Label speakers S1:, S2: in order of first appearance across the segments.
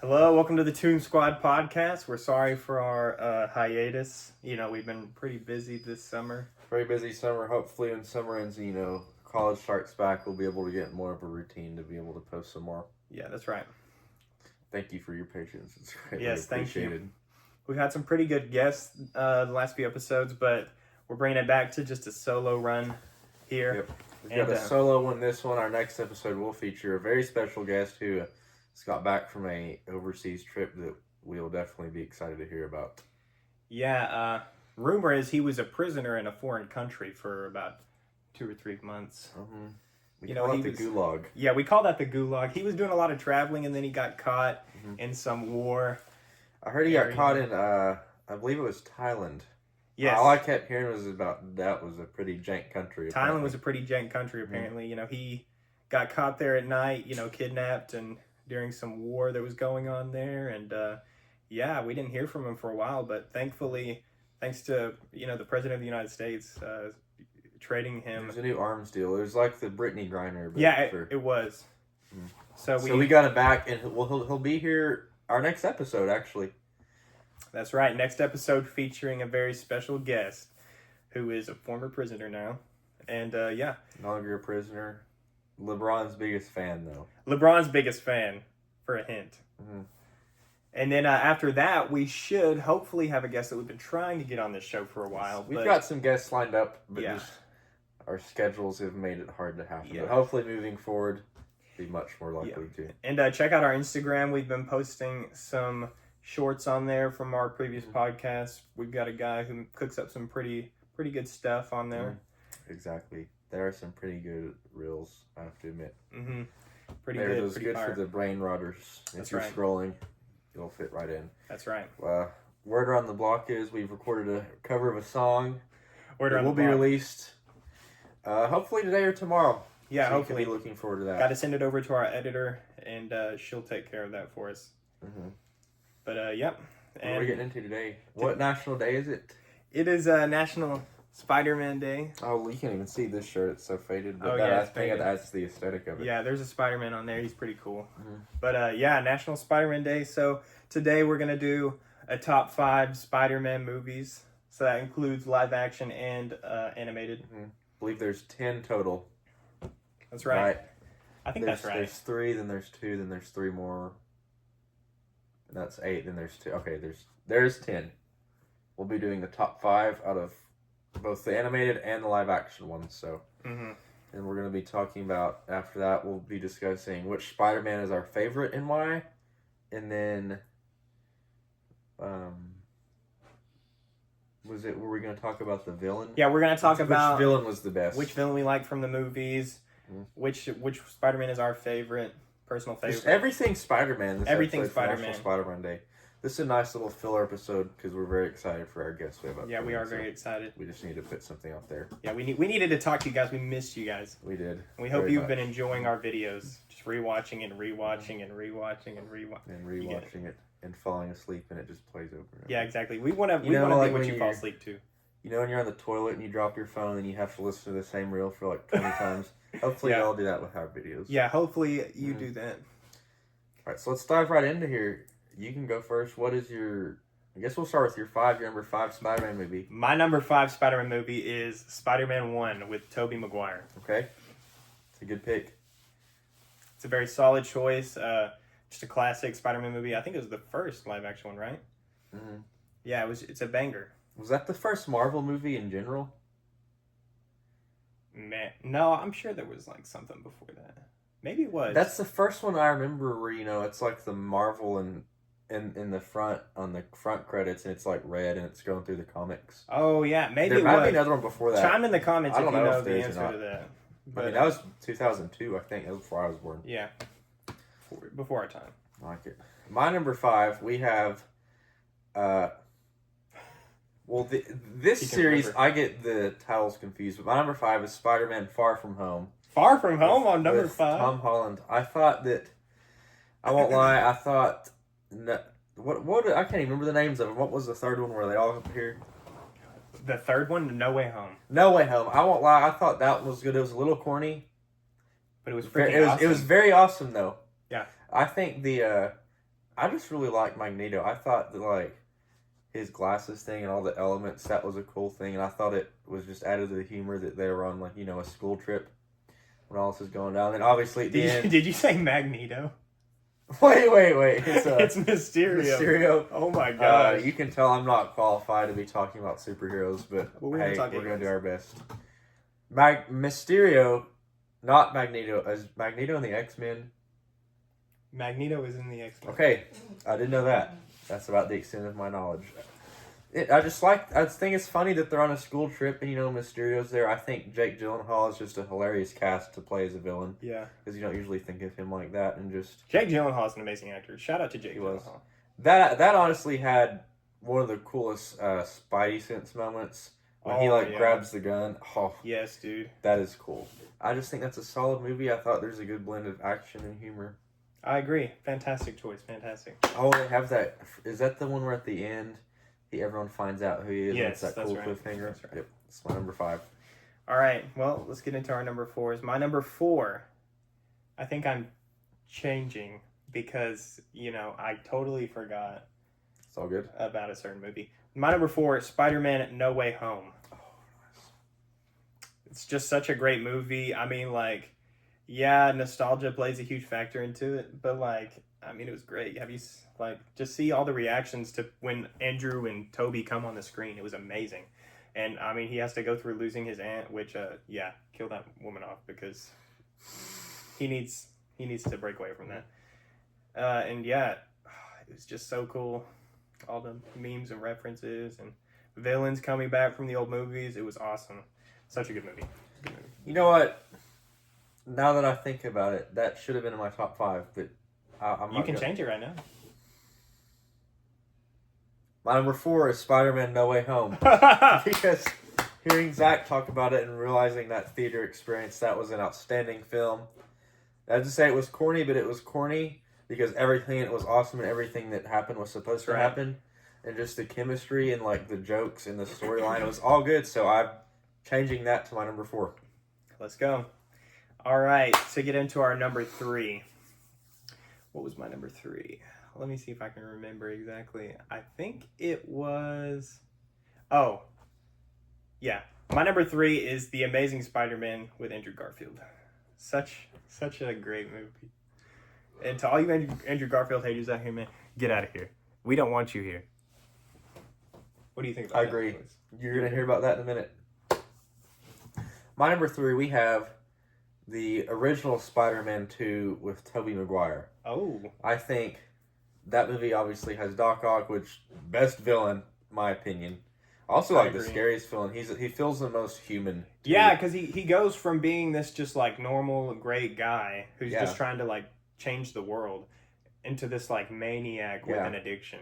S1: Hello, welcome to the Toon Squad podcast. We're sorry for our hiatus. We've been pretty busy this summer.
S2: Very busy summer. Hopefully when summer ends, college starts back, we'll be able to get more of a routine to be able to post some more.
S1: Yeah, that's right.
S2: Thank you for your patience. It's greatly
S1: Yes, thank you.
S2: appreciated.
S1: We've had some pretty good guests the last few episodes, but we're bringing it back to just a solo run here.
S2: Yep. We've got a solo one this one. Our next episode will feature a very special guest who just got back from a overseas trip that we'll definitely be excited to hear about.
S1: Yeah, rumor is he was a prisoner in a foreign country for about 2 or 3 months.
S2: Mm-hmm. We call it the Gulag.
S1: Yeah, we call that the Gulag. He was doing a lot of traveling and then he got caught in some war.
S2: I heard he got caught in, I believe it was Thailand.
S1: Yes.
S2: All I kept hearing was about that was a pretty jank country.
S1: Thailand was a pretty jank country, apparently. Mm-hmm. He got caught there at night, kidnapped and during some war that was going on there. And, we didn't hear from him for a while. But thankfully, thanks to, the President of the United States trading him.
S2: It was a new arms deal. It was like the Brittany Griner.
S1: But yeah, it was.
S2: Mm.
S1: So
S2: we got him back, and he'll be here our next episode, actually.
S1: That's right. Next episode featuring a very special guest who is a former prisoner now. And, No
S2: longer a prisoner. LeBron's biggest fan, though.
S1: LeBron's biggest fan, for a hint.
S2: Mm-hmm.
S1: And then after that, we should hopefully have a guest that we've been trying to get on this show for a while.
S2: We've got some guests lined up, but just our schedules have made it hard to happen. Yeah. But hopefully moving forward, be much more likely to.
S1: And check out our Instagram. We've been posting some shorts on there from our previous podcasts. We've got a guy who cooks up some pretty good stuff on there.
S2: Exactly. There are some pretty good reels, I have to admit.
S1: Mm-hmm. Pretty
S2: good
S1: fire.
S2: For the brain rotters. If you're scrolling, it'll fit right in.
S1: That's right.
S2: Word around the block is we've recorded a cover of a song.
S1: It will
S2: be released hopefully today or tomorrow.
S1: Yeah,
S2: so
S1: hopefully.
S2: You can be looking forward to that.
S1: Got to send it over to our editor, and she'll take care of that for us.
S2: Mm-hmm.
S1: But, yep.
S2: What are we getting into today? What national day is it?
S1: It is National Spider-Man Day.
S2: Oh, you can't even see this shirt. It's so faded. But
S1: I
S2: think that's the aesthetic of it.
S1: Yeah, there's a Spider-Man on there. He's pretty cool.
S2: Mm-hmm.
S1: But, National Spider-Man Day. So, today we're going to do a top 5 Spider-Man movies. So, that includes live action and animated.
S2: Mm-hmm. I believe there's 10 total.
S1: That's right. I think that's right.
S2: There's 3, then there's 2, then there's 3 more. That's 8, then there's 2. Okay, there's 10. We'll be doing the top 5 out of both the animated and the live action ones. So,
S1: and
S2: we're going to be talking about, after that, we'll be discussing which Spider-Man is our favorite and why. And then, were we going to talk about the villain?
S1: Yeah, we're going to talk about
S2: which villain was the best.
S1: Which villain we like from the movies. Which Spider-Man is our favorite, personal favorite.
S2: Just everything Spider-Man.
S1: Everything Spider-Man.
S2: National Spider-Man Day. This is a nice little filler episode because we're very excited for our guests.
S1: We are very excited.
S2: We just need to put something out there.
S1: Yeah, we needed to talk to you guys. We missed you guys.
S2: We did.
S1: And we hope you've been enjoying our videos. Just rewatching and rewatching and rewatching and rewatching.
S2: And rewatching it and falling asleep and it just plays over.
S1: Yeah, exactly. We want to be what you fall asleep to.
S2: You know when you're on the toilet and you drop your phone and you have to listen to the same reel for like 20 times? Hopefully y'all do that with our videos.
S1: Yeah, hopefully you do that.
S2: All right, so let's dive right into here. You can go first. What is your... I guess we'll start with your number 5 Spider-Man movie.
S1: My number 5 Spider-Man movie is Spider-Man 1 with Tobey Maguire.
S2: Okay. It's a good pick.
S1: It's a very solid choice. Just a classic Spider-Man movie. I think it was the first live-action one, right?
S2: Mm-hmm.
S1: Yeah, it's a banger.
S2: Was that the first Marvel movie in general?
S1: Man, no, I'm sure there was like something before that. Maybe it was.
S2: That's the first one I remember where, it's like the Marvel and in the front, on the front credits, and it's like red and it's going through the comics.
S1: Oh, yeah. Maybe
S2: there might be another one before that.
S1: Chime in the comments if you know the answer to that.
S2: But, that was 2002, I think. That was before I was born.
S1: Yeah. Before our time.
S2: I like it. My number 5, we have... this series, I get the titles confused, but my number 5 is Spider-Man Far From Home.
S1: Far From Home on number 5?
S2: Tom Holland. I thought that... I won't lie, I thought... What I can't even remember the names of them. What was the third one where they all appeared?
S1: The third one, No Way Home.
S2: No Way Home. I won't lie, I thought that was good. It was a little corny.
S1: But it was freaking awesome.
S2: It was very awesome, though.
S1: Yeah.
S2: I think the... I just really like Magneto. I thought that like his glasses thing and all the elements, that was a cool thing, and I thought it was just added to the humor that they were on like, a school trip when all this is going down. And obviously at the end,
S1: Did you say Magneto?
S2: wait.
S1: It's Mysterio.
S2: Mysterio.
S1: Oh my gosh.
S2: You can tell I'm not qualified to be talking about superheroes, but
S1: Well,
S2: we're gonna do our best. Mysterio, not Magneto, as Magneto in the X-Men.
S1: Magneto is in the X-Men.
S2: Okay, I didn't know that. That's about the extent of my knowledge. I think it's funny that they're on a school trip and, Mysterio's there. I think Jake Gyllenhaal is just a hilarious cast to play as a villain.
S1: Yeah.
S2: Because you don't usually think of him like that, and just...
S1: Jake Gyllenhaal is an amazing actor. Shout out to Jake Gyllenhaal.
S2: That honestly had one of the coolest Spidey sense moments when he grabs the gun. Oh,
S1: yes, dude.
S2: That is cool. I just think that's a solid movie. I thought there's a good blend of action and humor.
S1: I agree. Fantastic choice. Fantastic.
S2: Oh, they have that. Is that the one where at the end everyone finds out who he is?
S1: Yes,
S2: and it's that cool
S1: right.
S2: cliffhanger.
S1: That's right.
S2: Yep, it's my number 5.
S1: All right. Well, let's get into our number 4s. My number 4, I think I'm changing because, I totally forgot.
S2: It's all good.
S1: About a certain movie. My number 4, Spider-Man No Way Home.
S2: Oh, nice.
S1: It's just such a great movie. I mean, yeah, nostalgia plays a huge factor into it, but it was great. Have you just see all the reactions to when Andrew and Toby come on the screen? It was amazing. And he has to go through losing his aunt, which kill that woman off because he needs to break away from that. It was just so cool. All the memes and references and villains coming back from the old movies. It was awesome. Such a good movie.
S2: You know what? Now that I think about it, that should have been in my top 5, but I'm not.
S1: You can change it right now.
S2: My number 4 is Spider-Man No Way Home. Because hearing Zach talk about it and realizing that theater experience, that was an outstanding film. I have to say it was corny, but it was corny because everything in it was awesome and everything that happened was supposed to happen. And just the chemistry and the jokes and the storyline, it was all good. So I'm changing that to my number 4.
S1: Let's go. All right, to get into our number 3. What was my number 3? Let me see if I can remember exactly. I think it was... Oh, yeah. My number 3 is The Amazing Spider-Man with Andrew Garfield. Such a great movie. And to all you Andrew Garfield haters out here, man, get out of here. We don't want you here. What do you think about that?
S2: I agree. You're going to hear about that in a minute. My number 3, we have the original Spider-Man 2 with Tobey Maguire.
S1: Oh.
S2: I think that movie obviously has Doc Ock, which best villain, in my opinion. Also, the scariest villain. He feels the most human.
S1: Yeah, because he goes from being this just normal, great guy who's just trying to change the world into this maniac with an addiction.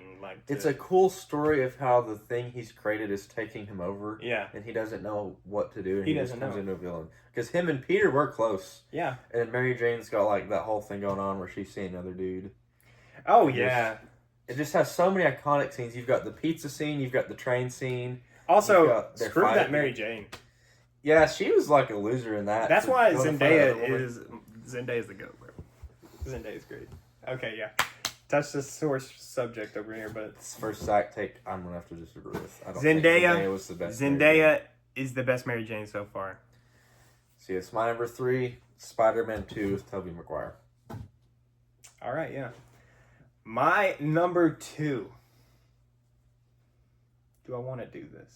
S2: It's a cool story of how the thing he's created is taking him over.
S1: Yeah.
S2: And he doesn't know what to do, and he just comes
S1: know.
S2: into a villain. Because him and Peter were close.
S1: Yeah.
S2: And Mary Jane's got that whole thing going on where she's seeing another dude.
S1: Oh, yeah.
S2: It just has so many iconic scenes. You've got the pizza scene, you've got the train scene.
S1: Also, screw that Mary Jane.
S2: Yeah, she was a loser in that.
S1: That's why Zendaya is the GOAT, bro. Zendaya's great. Okay, yeah. Touch the sore subject over here, but
S2: first Zach take, I'm gonna have to disagree with. I don't
S1: think
S2: Zendaya was the best.
S1: Zendaya is the best Mary Jane so far.
S2: So it's my number 3, Spider-Man 2 with Tobey Maguire.
S1: All right, yeah. My number 2. Do I want to do this?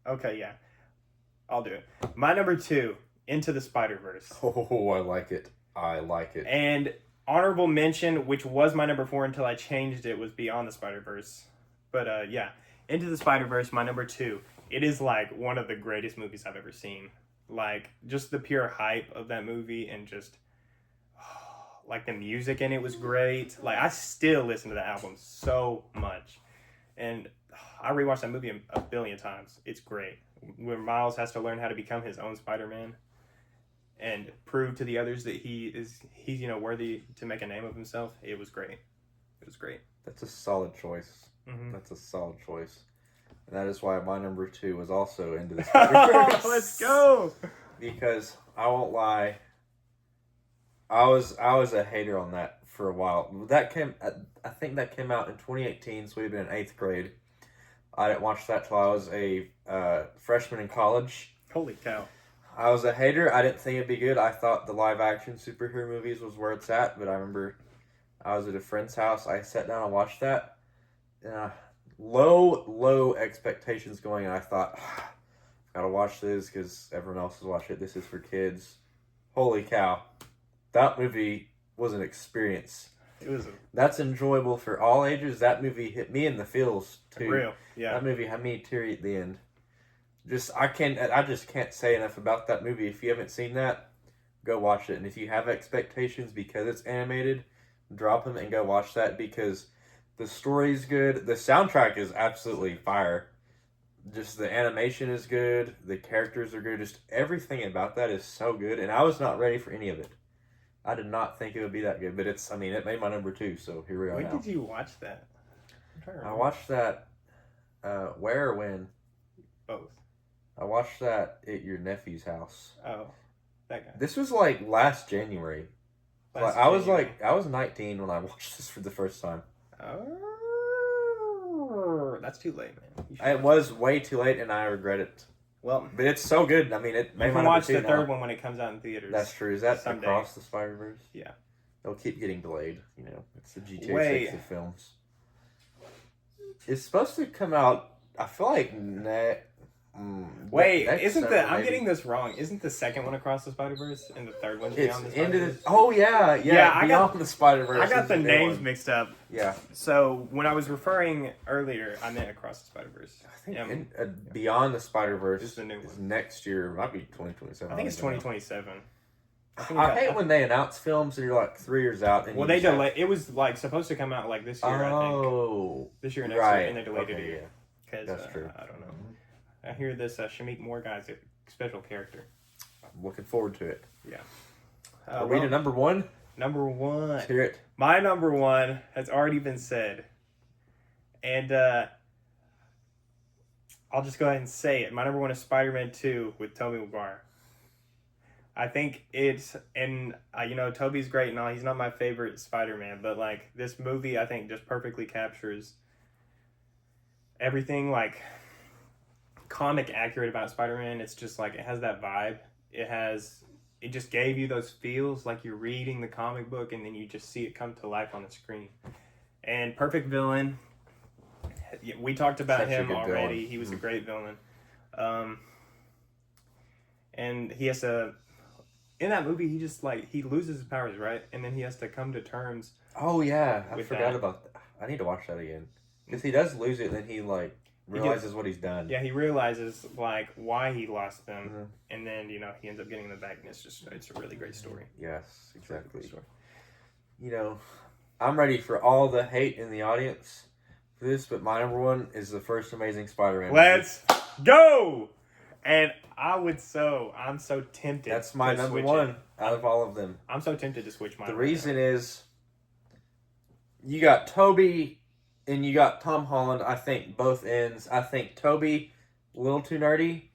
S1: Okay, yeah. I'll do it. My number 2, Into the Spider-Verse.
S2: Oh, I like it.
S1: And honorable mention, which was my number 4 until I changed it, was Beyond the Spider-Verse. But yeah, Into the Spider-Verse, my number 2. It is one of the greatest movies I've ever seen. Just the pure hype of that movie and just the music in it was great. I still listen to the album so much. And I rewatched that movie a billion times. It's great. Where Miles has to learn how to become his own Spider-Man and prove to the others that he's worthy to make a name of himself. It was great.
S2: That's a solid choice.
S1: Mm-hmm.
S2: That's a solid choice. And that is why my number 2 was also Into the Spider-Verse.
S1: Let's go!
S2: Because I won't lie, I was a hater on that for a while. I think that came out in 2018, so we'd been in 8th grade. I didn't watch that till I was a freshman in college.
S1: Holy cow.
S2: I was a hater. I didn't think it'd be good. I thought the live action superhero movies was where it's at, but I remember I was at a friend's house. I sat down and watched that. Low expectations going, and I thought, gotta watch this because everyone else is watching it. This is for kids. Holy cow. That movie was an experience. That's enjoyable for all ages. That movie hit me in the feels, too.
S1: Real, yeah.
S2: That movie had me teary at the end. I just can't say enough about that movie. If you haven't seen that, go watch it. And if you have expectations because it's animated, drop them and go watch that because the story's good. The soundtrack is absolutely fire. Just the animation is good. The characters are good. Just everything about that is so good. And I was not ready for any of it. I did not think it would be that good. But it made my number 2. So here we are now.
S1: When did you watch that?
S2: I watched that, where or when?
S1: Both.
S2: I watched that at your nephew's house.
S1: Oh, that guy.
S2: This was like last January. I was 19 when I watched this for the first time.
S1: Oh, that's too late, man.
S2: It was way too late, and I regret it.
S1: Well,
S2: but it's so good. I mean, it made
S1: you
S2: my
S1: can
S2: number
S1: watch
S2: 2
S1: the
S2: now.
S1: third one when it comes out in theaters.
S2: That's true. Is that
S1: someday.
S2: Across the Spider-Verse?
S1: Yeah.
S2: They'll keep getting delayed. You know, it's the GTA
S1: Wait.
S2: 6 of films. It's supposed to come out. I feel like
S1: Wait,
S2: next
S1: isn't
S2: summer,
S1: I'm
S2: maybe.
S1: getting this wrong? Isn't the second one Across the Spider-Verse and the third one
S2: It's
S1: Beyond the
S2: into
S1: Spider-Verse?
S2: the. Oh yeah.
S1: I
S2: Beyond the Spider-Verse.
S1: I got
S2: is
S1: the
S2: new
S1: names
S2: one.
S1: mixed up.
S2: Yeah.
S1: So when I was referring earlier, I meant Across the Spider-Verse.
S2: I think Beyond the Spider-Verse
S1: is the new
S2: is
S1: one.
S2: next year. It might be 2027.
S1: I think it's 2027.
S2: I hate when they announce films and you're like 3 years out. And
S1: Well, they delayed. It was like supposed to come out like this year. I think
S2: Oh.
S1: this year, next
S2: Right.
S1: year, and they delayed it a
S2: Okay,
S1: year. Because
S2: That's true.
S1: I don't know. I hear this Shamik Moore guy's a special character.
S2: I'm looking forward to it.
S1: Yeah.
S2: Are we to number 1?
S1: Number 1.
S2: Let's hear it.
S1: My number 1 has already been said. And I'll just go ahead and say it. My number 1 is Spider-Man 2 with Tobey Maguire. I think it's, and Tobey's great and all. He's not my favorite Spider-Man, but like this movie, I think just perfectly captures everything like comic accurate about Spider-Man. It's just like, it has that vibe. It just gave you those feels like you're reading the comic book and then you just see it come to life on the screen. And perfect villain. We talked about him already.
S2: Villain.
S1: He was a great villain. And he has to, in that movie, he loses his powers, right? And then he has to come to terms.
S2: Oh yeah, I
S1: with
S2: forgot
S1: that.
S2: about that. I need to watch that again. Because he does lose it and then he realizes what he's done.
S1: Yeah, he realizes like why he lost them.
S2: Mhm.
S1: And then, he ends up getting them back, and it's a really great story.
S2: Yes, exactly.
S1: Story.
S2: I'm ready for all the hate in the audience for this, but my number 1 is the first Amazing Spider-Man.
S1: Let's go! And I'm so tempted.
S2: That's my
S1: to
S2: number
S1: switch
S2: 1
S1: it.
S2: out of all of them.
S1: I'm so tempted to switch mine.
S2: The reason is you got Toby and you got Tom Holland. I think both ends. I think Toby, a little too nerdy.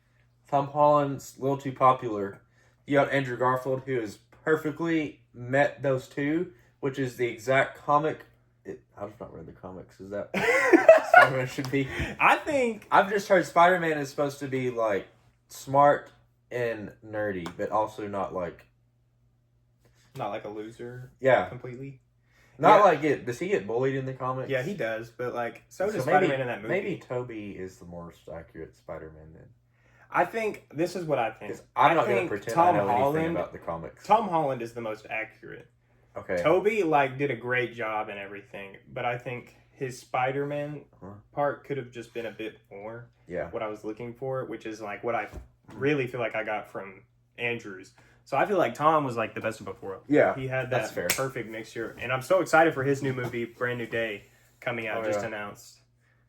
S2: Tom Holland's a little too popular. You got Andrew Garfield, who has perfectly met those two, which is the exact comic. I've not read the comics. Is that Spider-Man should be? I've just heard Spider-Man is supposed to be like smart and nerdy, but also not like
S1: a loser.
S2: Yeah.
S1: Completely.
S2: Does he get bullied in the comics?
S1: Yeah, he does, but so does
S2: maybe,
S1: Spider-Man in that movie.
S2: Maybe Toby is the more accurate Spider-Man then.
S1: I think this is what I think.
S2: I'm not going to pretend I know anything about the comics.
S1: Tom Holland is the most accurate.
S2: Okay.
S1: Toby did a great job and everything, but I think his Spider-Man part could have just been a bit more.
S2: Yeah.
S1: What I was looking for, which is like what I really feel like I got from Andrews. So I feel like Tom was like the best of both worlds.
S2: Yeah.
S1: He had that perfect mixture, and I'm so excited for his new movie, Brand New Day, coming out announced.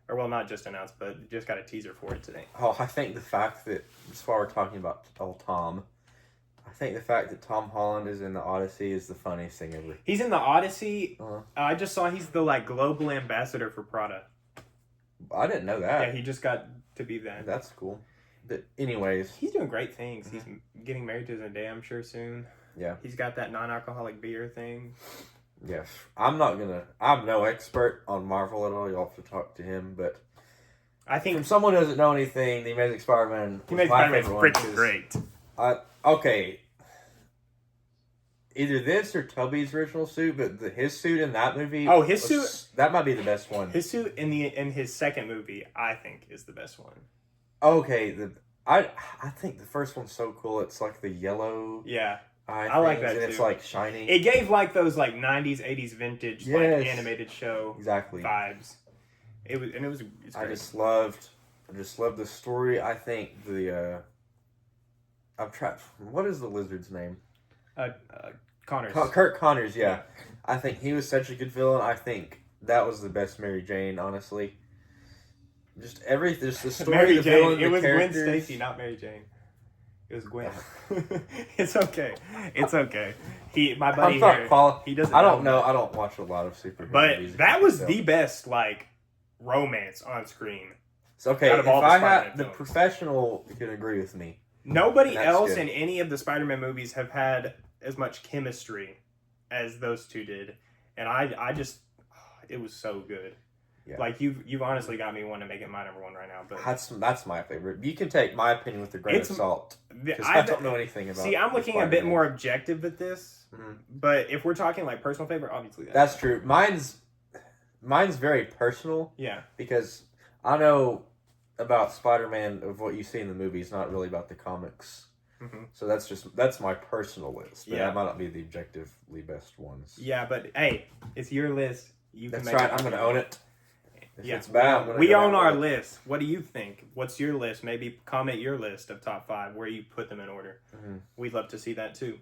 S1: Or, well, not just announced, but just got a teaser for it today.
S2: Oh, I think the fact that, as far as we're talking about Tom, I think the fact that Tom Holland is in the Odyssey is the funniest thing ever.
S1: He's in the Odyssey.
S2: Uh-huh.
S1: I just saw he's the, global ambassador for Prada.
S2: I didn't know that.
S1: Yeah, he just got to be that.
S2: That's cool. But anyways.
S1: He's doing great things. Mm-hmm. He's getting married to Zendaya, I'm sure, soon.
S2: Yeah.
S1: He's got that non-alcoholic beer thing.
S2: Yes. I'm no expert on Marvel at all. You'll have to talk to him, but
S1: I think
S2: from someone who doesn't know anything, The Amazing Spider-Man
S1: The
S2: was
S1: Amazing
S2: my
S1: Spider-Man's
S2: favorite one.
S1: freaking great.
S2: Okay. Either this or Tubby's original suit, but his suit in that movie.
S1: Oh, his suit.
S2: That might be the best one.
S1: His suit in his second movie, I think, is the best one.
S2: Okay, I think the first one's so cool. It's like the yellow.
S1: Yeah,
S2: I
S1: like that
S2: and
S1: too.
S2: It's like shiny.
S1: It gave like those like 90s, 80s vintage like animated show vibes. It's great.
S2: I just loved the story. I think the I'm trapped. What is the lizard's name?
S1: Connors.
S2: Kurt Connors, yeah. I think he was such a good villain. I think that was the best Mary Jane, honestly. Just the story,
S1: Mary
S2: the
S1: Jane.
S2: villain,
S1: It
S2: the
S1: was
S2: characters.
S1: Gwen Stacy, not Mary Jane. It was Gwen. It's okay. It's okay. My buddy here, he doesn't.
S2: I don't know. I don't watch a lot of superhero movies.
S1: But that was the best like romance on screen.
S2: It's okay.
S1: Out of all the Spider-Man
S2: the
S1: films.
S2: professional can agree with me.
S1: Nobody else
S2: good.
S1: in any of the Spider-Man movies have had as much chemistry as those two did, and I just it was so good.
S2: Yeah.
S1: Like you've honestly got me wanting to make it my number one right now. But
S2: that's my favorite. You can take my opinion with a grain of salt because I don't know anything about.
S1: See, I'm looking a bit more objective at this,
S2: mm-hmm.
S1: but if we're talking like personal favorite, obviously
S2: that's true. Mine's very personal.
S1: Yeah,
S2: because I know about Spider-Man of what you see in the movies, not really about the comics.
S1: Mm-hmm.
S2: So that's my personal list. But that might not be the objectively best ones.
S1: Yeah, but hey, it's your list.
S2: That's right. I'm gonna own it. If it's bad,
S1: we own our list. What do you think? What's your list? Maybe comment your list of top 5 where you put them in order.
S2: Mm-hmm.
S1: We'd love to see that too.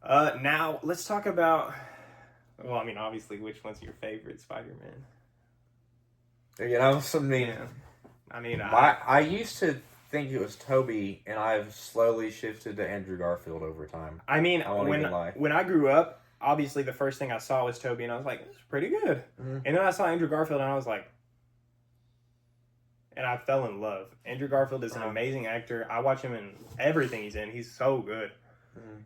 S1: Now let's talk about. Well, I mean, obviously, which one's your favorite Spider-Man?
S2: I used to think it was Tobey, and I've slowly shifted to Andrew Garfield over time.
S1: I mean, when I grew up, obviously the first thing I saw was Tobey, and I was like, "This is pretty good." Mm-hmm. And then I saw Andrew Garfield, and I was like, and I fell in love. Andrew Garfield is an amazing actor. I watch him in everything he's in. He's so good,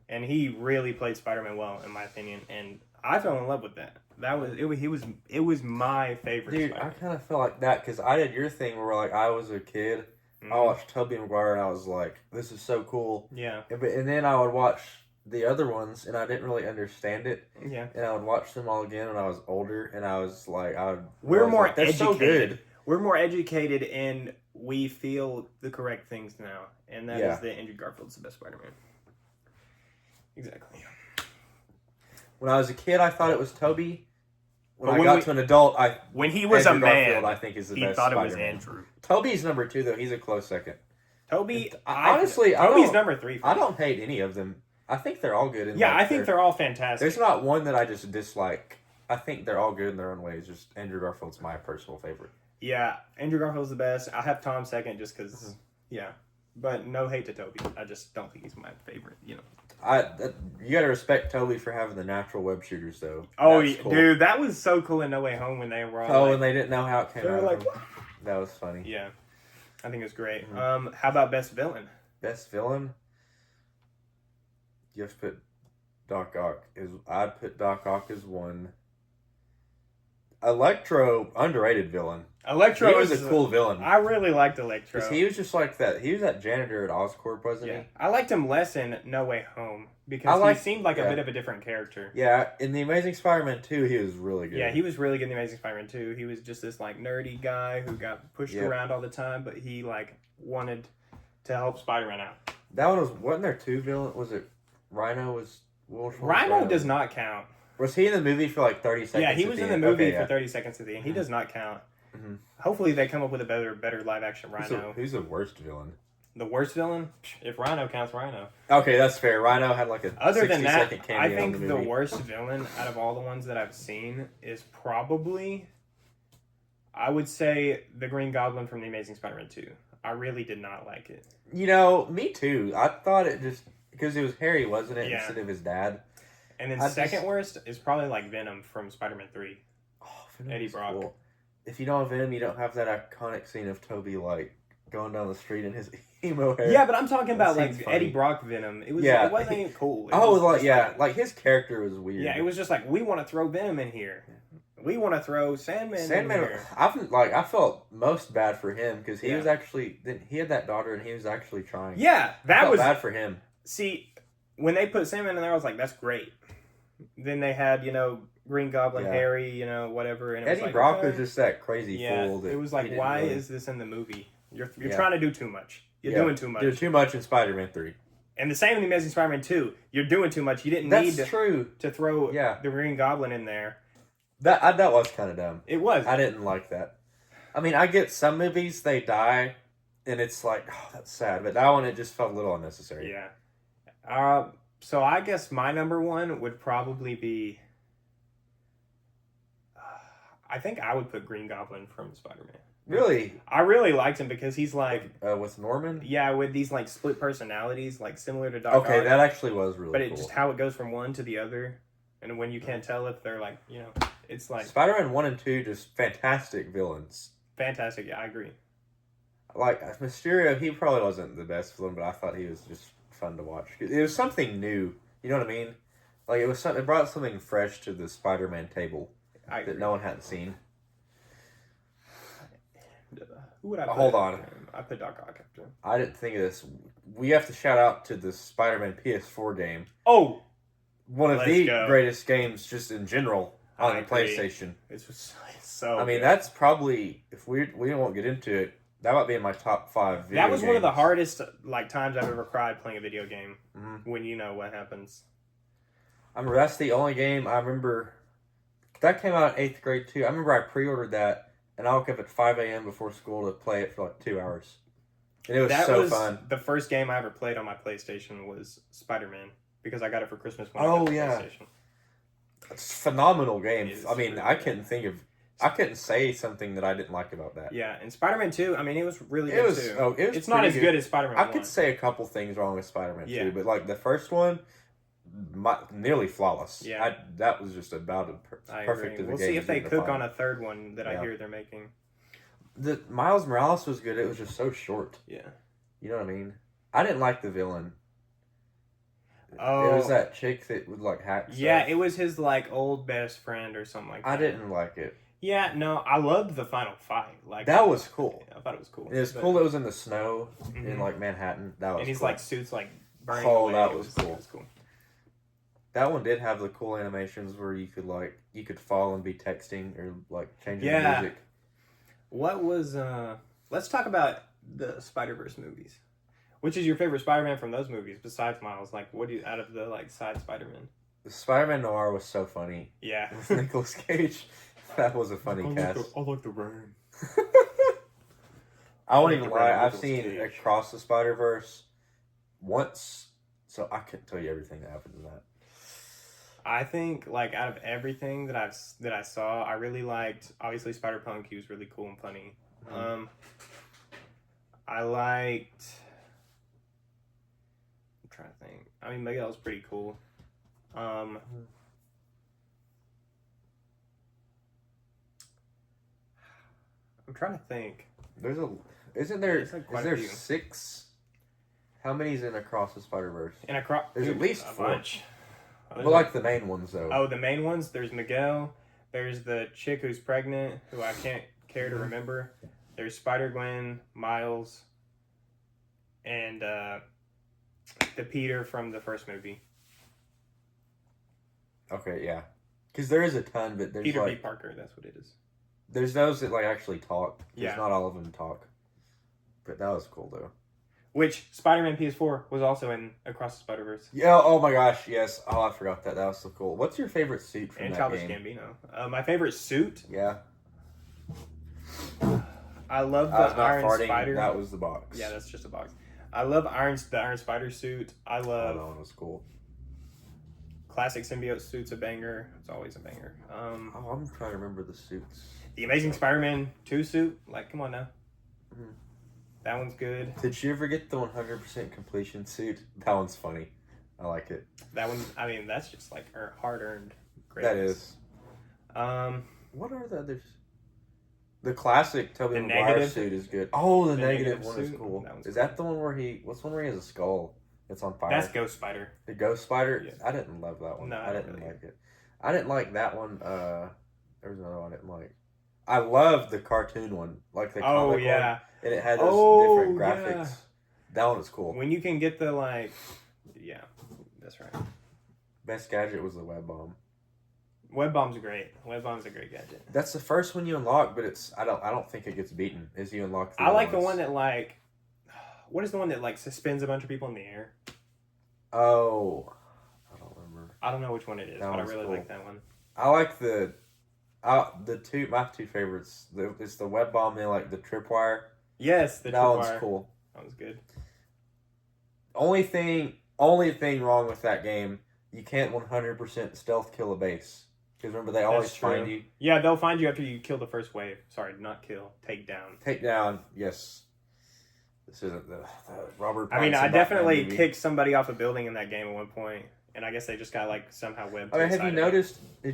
S1: and he really played Spider-Man well, in my opinion. And I fell in love with that. It was my favorite.
S2: Dude, Spider-Man. I kind of feel like that because I did your thing where like I was a kid. I watched Tobey Maguire and I was like, "This is so cool."
S1: Yeah.
S2: And then I would watch the other ones and I didn't really understand it.
S1: Yeah.
S2: And I would watch them all again when I was older and I was like,
S1: We're more
S2: like, educated. So good.
S1: We're more educated and we feel the correct things now, and that is that Andrew Garfield's the best Spider-Man. Exactly.
S2: When I was a kid, I thought it was Tobey. When I got to an adult,
S1: when he was
S2: Andrew
S1: a man,
S2: Garfield, I think is the best.
S1: He thought
S2: Spider-Man.
S1: It was Andrew.
S2: Tobey's number 2 though. He's a close second.
S1: Tobey's
S2: number
S1: 3.
S2: I don't hate any of them. I think they're all good.
S1: I think they're all fantastic.
S2: There's not one that I just dislike. I think they're all good in their own ways. Just Andrew Garfield's my personal favorite.
S1: Yeah, Andrew Garfield's the best. I have Tom second just because, But no hate to Tobey. I just don't think he's my favorite, you
S2: got to respect Tobey for having the natural web shooters, though.
S1: Oh, cool. Dude, that was so cool in No Way Home when they were all
S2: and they didn't know how it came out.
S1: They were like, what?
S2: That was funny.
S1: Yeah. I think it was great. Mm-hmm. How about best villain?
S2: Best villain? You have to put Doc Ock. I'd put Doc Ock as one. Electro, underrated villain.
S1: Electro
S2: was a cool villain.
S1: I really liked Electro.
S2: Because he was just like that. He was that janitor at Oscorp, wasn't he?
S1: I liked him less in No Way Home because he seemed like a bit of a different character.
S2: Yeah, in The Amazing Spider-Man 2, he was really good.
S1: Yeah, he was really good in The Amazing Spider-Man 2. He was just this like nerdy guy who got pushed around all the time, but he like wanted to help Spider-Man out.
S2: That one wasn't there 2 villains? Was it Rhino?
S1: Rhino does not count.
S2: Was he in the movie for like 30 seconds?
S1: Yeah, he was in the movie for 30 seconds at the end. He does not count. Mm-hmm. Hopefully they come up with a better live action Rhino.
S2: Who's the worst villain?
S1: The worst villain? If Rhino counts, Rhino.
S2: Okay, that's fair. Rhino had like a
S1: Other than that,
S2: cameo
S1: I think
S2: in the
S1: the
S2: movie.
S1: worst villain out of all the ones that I've seen is probably, I would say, the Green Goblin from The Amazing Spider-Man 2. I really did not like it.
S2: Me too. I thought it just, because it was Harry, wasn't it, instead of his dad.
S1: And then second worst is probably like Venom from Spider-Man 3.
S2: Oh, Venom
S1: Eddie Brock.
S2: Cool. If you don't have Venom, you don't have that iconic scene of Tobey like going down the street in his emo hair.
S1: Yeah, but I'm talking about
S2: That seems
S1: like
S2: funny.
S1: Eddie Brock Venom. It was.
S2: Yeah.
S1: It wasn't even cool. It
S2: Oh,
S1: was
S2: like
S1: just
S2: yeah, like his character was weird.
S1: Yeah, it was just like we want to throw Venom in here. We want to throw Sandman in here.
S2: I felt most bad for him because he
S1: Yeah.
S2: was actually he had that daughter and he was actually trying.
S1: Yeah,
S2: I
S1: that
S2: felt
S1: was
S2: bad for him.
S1: See, when they put Sandman in there, I was like, that's great. Then they had Green Goblin,
S2: Yeah.
S1: Harry, whatever, and it was
S2: Eddie
S1: like,
S2: Brock
S1: okay.
S2: was just that crazy
S1: Yeah,
S2: fool. That
S1: it was
S2: he
S1: like,
S2: didn't
S1: why
S2: really-
S1: is this in the movie? You're
S2: Yeah.
S1: trying to do too much. You're doing too much.
S2: Did too much in Spider-Man 3.
S1: And the same in the Amazing Spider-Man 2. You're doing too much. You didn't
S2: That's
S1: need
S2: true.
S1: to throw
S2: Yeah.
S1: the Green Goblin in there.
S2: That was kind of dumb.
S1: It was.
S2: I didn't like that. I mean, I get some movies they die, and it's like, oh, that's sad. But that one, it just felt a little unnecessary.
S1: Yeah. So I guess my number one would probably be. I think I would put Green Goblin from Spider-Man.
S2: Really?
S1: I really liked him because he's like,
S2: With Norman?
S1: yeah, with these like split personalities, like similar to Doc
S2: Okay,
S1: Ock,
S2: that actually was really
S1: but it
S2: cool.
S1: just how it goes from one to the other, and when you can't tell if they're like, it's like
S2: Spider-Man 1 and 2, just fantastic villains.
S1: fantastic. Yeah, I agree.
S2: Like, Mysterio, he probably wasn't the best villain, but I thought he was just fun to watch. It was something new. You know what I mean? Like, it brought something fresh to the Spider-Man table
S1: I agree.
S2: that no one hadn't seen.
S1: Who would I put?
S2: Hold on.
S1: I put Doc Ock after him.
S2: I didn't think of this. We have to shout out to the Spider-Man PS4 game.
S1: Oh,
S2: One of
S1: Let's
S2: the
S1: go.
S2: greatest games just in general on
S1: I
S2: the
S1: agree.
S2: PlayStation.
S1: it's so.
S2: I mean,
S1: good.
S2: that's probably, if we won't get into it, that might be in my top 5 video
S1: That was one of the
S2: games.
S1: hardest times I've ever cried playing a video game.
S2: Mhm.
S1: When you know what happens.
S2: I remember that's the only game I remember. That came out in 8th grade too. I remember I pre-ordered that, and I woke up at 5 a.m. before school to play it for like 2 hours. And it was
S1: That
S2: so
S1: was
S2: fun.
S1: the first game I ever played on my PlayStation was Spider-Man because I got it for Christmas when I
S2: Oh,
S1: got the
S2: yeah.
S1: PlayStation.
S2: It's a phenomenal game.
S1: It is
S2: I mean,
S1: really
S2: I
S1: good.
S2: couldn't say something that I didn't like about that.
S1: Yeah, and Spider-Man 2, I mean, it was really
S2: It
S1: good
S2: was.
S1: too.
S2: Oh, it was.
S1: It's not
S2: pretty
S1: as good as Spider-Man
S2: I
S1: 1.
S2: could say a couple things wrong with Spider-Man
S1: Yeah.
S2: 2, but like the first one, nearly flawless.
S1: Yeah.
S2: That was just about
S1: I
S2: perfect.
S1: agree.
S2: As a
S1: We'll
S2: game
S1: see if
S2: as
S1: they
S2: you can
S1: cook
S2: find.
S1: on a third one that I
S2: Yeah.
S1: hear they're making.
S2: The Miles Morales was good. It was just so short.
S1: Yeah.
S2: You know what I mean? I didn't like the villain.
S1: Oh.
S2: It was that chick that would like hack stuff.
S1: Yeah, it was his like old best friend or something like that.
S2: I didn't like it.
S1: Yeah, no, I loved the final fight. Like
S2: That was cool.
S1: I thought it was cool.
S2: It was
S1: But-
S2: cool. It was in the snow in
S1: Mhm.
S2: like Manhattan. That was.
S1: and he's
S2: cool.
S1: like suits like burning
S2: Oh,
S1: away.
S2: that
S1: It
S2: was
S1: It
S2: cool.
S1: was cool.
S2: That one did have the cool animations where you could fall and be texting or like changing
S1: Yeah.
S2: the music.
S1: What was let's talk about the Spider-Verse movies. Which is your favorite Spider-Man from those movies besides Miles? Like what do you out of the like side Spider-Man?
S2: The Spider-Man Noir was so funny
S1: Yeah.
S2: with Nicolas Cage. That was a funny cast.
S1: I like the rain.
S2: I won't
S1: like
S2: even
S1: the
S2: lie.
S1: Red
S2: I've
S1: Nicolas
S2: seen
S1: Cage.
S2: Across the Spider-Verse once, so I couldn't tell you everything that happened in that.
S1: I think like out of everything that I saw, I really liked obviously Spider-Punk. He was really cool and funny.
S2: Mhm.
S1: I liked. I'm trying to think. I mean, Miguel was pretty cool. I'm trying to think.
S2: Isn't there?
S1: There's, like,
S2: Is
S1: quite a
S2: there
S1: few.
S2: 6? How many's in Across the Spider-Verse?
S1: And across
S2: There's at least
S1: a
S2: 4.
S1: bunch.
S2: Well, like the main ones though.
S1: Oh, the main ones. There's Miguel. There's the chick who's pregnant, who I can't care to remember. There's Spider-Gwen, Miles, and the Peter from the first movie.
S2: Okay, yeah. Because there is a ton, but there's
S1: Peter B.
S2: like
S1: Parker. That's what it is.
S2: there's those that like actually talk.
S1: Yeah.
S2: Not all of them talk. But that was cool though.
S1: Which Spider-Man PS4 was also in Across the Spider-Verse.
S2: Yeah. Oh my gosh. Yes. Oh, I forgot that. That was so cool. What's your favorite suit from
S1: And
S2: that
S1: Childish
S2: game?
S1: Gambino. My favorite suit.
S2: Yeah.
S1: I love the
S2: I was not
S1: Iron
S2: farting.
S1: Spider.
S2: That was the box.
S1: Yeah, that's just a box. I love the Iron Spider suit. I
S2: Oh,
S1: love
S2: that one was cool.
S1: classic symbiote suit's a banger. It's always a banger.
S2: Oh, I'm trying to remember the suits.
S1: The Amazing Spider-Man 2 suit. Like, come on now.
S2: Mhm.
S1: That one's good.
S2: Did you ever get the 100% completion suit? That one's funny. I like it.
S1: That one, I mean, that's just like hard-earned
S2: That
S1: greatness.
S2: is.
S1: Um,
S2: What are the others? The classic Tobey
S1: The
S2: Maguire
S1: negative-
S2: suit is good. Oh, the
S1: the
S2: negative
S1: negative
S2: one is
S1: suit?
S2: cool.
S1: That one's
S2: Is
S1: cool.
S2: that the one where what's the one where he has a skull? It's on fire.
S1: That's Ghost Spider.
S2: The Ghost Spider?
S1: Yeah.
S2: I didn't love that one.
S1: No,
S2: I didn't
S1: really.
S2: like it. I didn't like that one. There was another one I didn't like. I loved the cartoon one, like the comic one. And it had those different graphics.
S1: Yeah.
S2: That one was cool.
S1: When you can get the yeah, that's right.
S2: Best gadget was the web bomb.
S1: Web bomb's great. Web bomb's a great gadget.
S2: That's the first one you unlock, but I don't think it gets beaten as you unlock.
S1: I like the one that what is the one that suspends a bunch of people in the air?
S2: Oh, I don't remember.
S1: I don't know which one it is, but I really like that one.
S2: I like my two favorites. It's the web bomb and like the tripwire.
S1: Yes, the
S2: that
S1: tripwire.
S2: one's cool.
S1: That was good.
S2: Only thing wrong with that game, you can't 100% stealth kill a base. Because remember, they always find you.
S1: Yeah, they'll find you after you kill the first wave. Sorry, not kill. Take down.
S2: Take down, yes. This isn't the Robert Pattinson
S1: I mean, I
S2: Batman
S1: definitely
S2: movie.
S1: kicked somebody off a building in that game at one point, and I guess they just got somehow webbed.
S2: I mean, did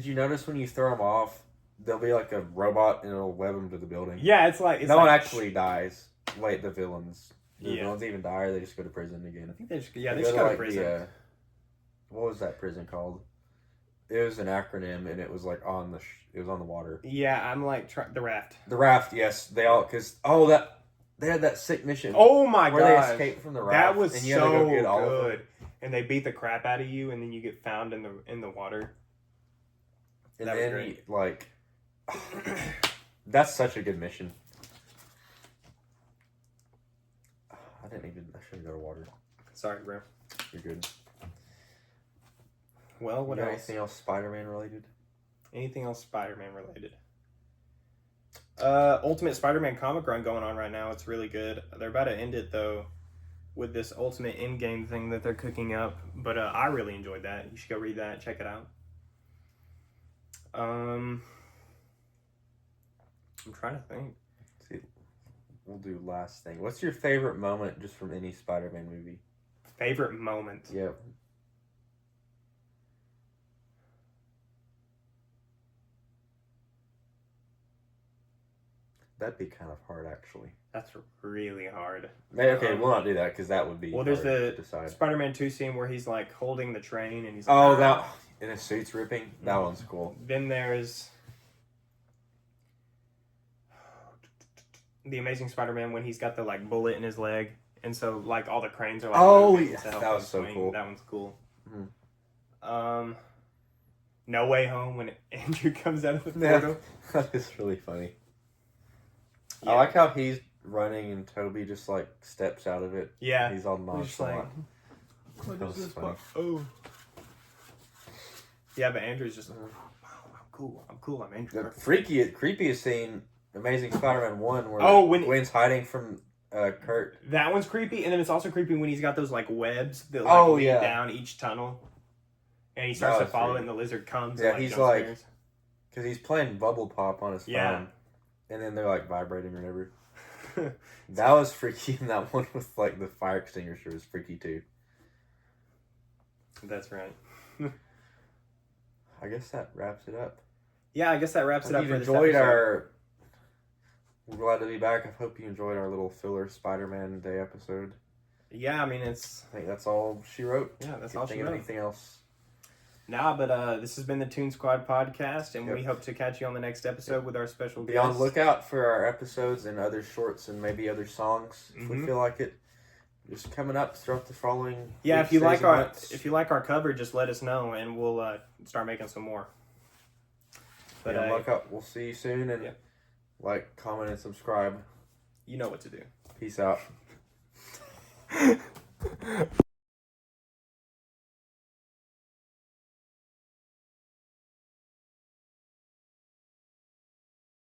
S2: you notice when you throw them off, there'll be like a robot and it'll web them to the building?
S1: Yeah, it's
S2: no one actually dies. Wait, the villains. The
S1: Yeah.
S2: villains even die, or they just go to prison again?
S1: I think they just go to prison.
S2: What was that prison called? It was an acronym, and it was like it was on the water.
S1: Yeah, I'm the raft.
S2: The raft, yes. They had that sick mission.
S1: Oh my god!
S2: Where they escaped from the raft.
S1: That was
S2: and you had to go get all of them.
S1: good. And they beat the crap out of you, and then you get found in the water.
S2: And
S1: that
S2: then
S1: was great.
S2: That's such a good mission. I shouldn't go to water.
S1: Sorry, bro.
S2: You're good.
S1: Well, what else?
S2: Anything else Spider-Man related?
S1: Anything else Spider-Man related? Ultimate Spider-Man comic run going on right now. It's really good. They're about to end it though with this Ultimate Endgame thing that they're cooking up. But I really enjoyed that. You should go read that. Check it out. I'm trying to think.
S2: Let's see, we'll do last thing. What's your favorite moment just from any Spider-Man movie?
S1: Favorite moment?
S2: Yep. That'd be kind of hard, actually.
S1: That's really hard.
S2: Okay, we'll not do that because that would be.
S1: Well, there's
S2: hard
S1: the
S2: to decide.
S1: Spider-Man 2 scene where he's holding the train and he's
S2: that and his suit's ripping. That one's cool.
S1: Then there's the Amazing Spider-Man when he's got the bullet in his leg, and so all the cranes are moving to help
S2: that was
S1: him
S2: so
S1: swing.
S2: cool.
S1: That one's cool.
S2: Mm-hmm.
S1: No Way Home when Andrew comes out of the portal.
S2: That is really funny.
S1: Yeah.
S2: I like how he's running and Toby just steps out of it.
S1: Yeah,
S2: he's all
S1: he's just
S2: nonchalant.
S1: What
S2: That
S1: is
S2: was
S1: this
S2: funny.
S1: part? Oh. Yeah, but Andrew's just wow, I'm cool, I'm Andrew.
S2: The creepiest scene, Amazing Spider-Man 1, where
S1: when
S2: Gwen's hiding from Kurt.
S1: That one's creepy, and then it's also creepy when he's got those webs that lead down each tunnel, and he starts to follow it, and the lizard comes.
S2: Yeah,
S1: and,
S2: he's
S1: jump
S2: because he's playing Bubble Pop on his phone, and then they're vibrating or whatever. That was freaky, and that one with the fire extinguisher was freaky too.
S1: That's right.
S2: I guess that wraps it up.
S1: Yeah, I guess that wraps it up.
S2: We're glad to be back. I hope you enjoyed our little filler Spider-Man Day episode.
S1: Yeah, I mean
S2: I think that's all she wrote.
S1: Yeah, that's all she wrote.
S2: Anything else?
S1: Nah, but this has been the Toon Squad podcast, and we hope to catch you on the next episode with our special guest.
S2: Be on the lookout for our episodes and other shorts and maybe other songs if we feel like it. Just coming up throughout the following.
S1: Yeah,
S2: weeks,
S1: if you like our cover, just let us know, and we'll start making some more.
S2: But look up. We'll see you soon, and comment, and subscribe.
S1: You know what to do.
S2: Peace out.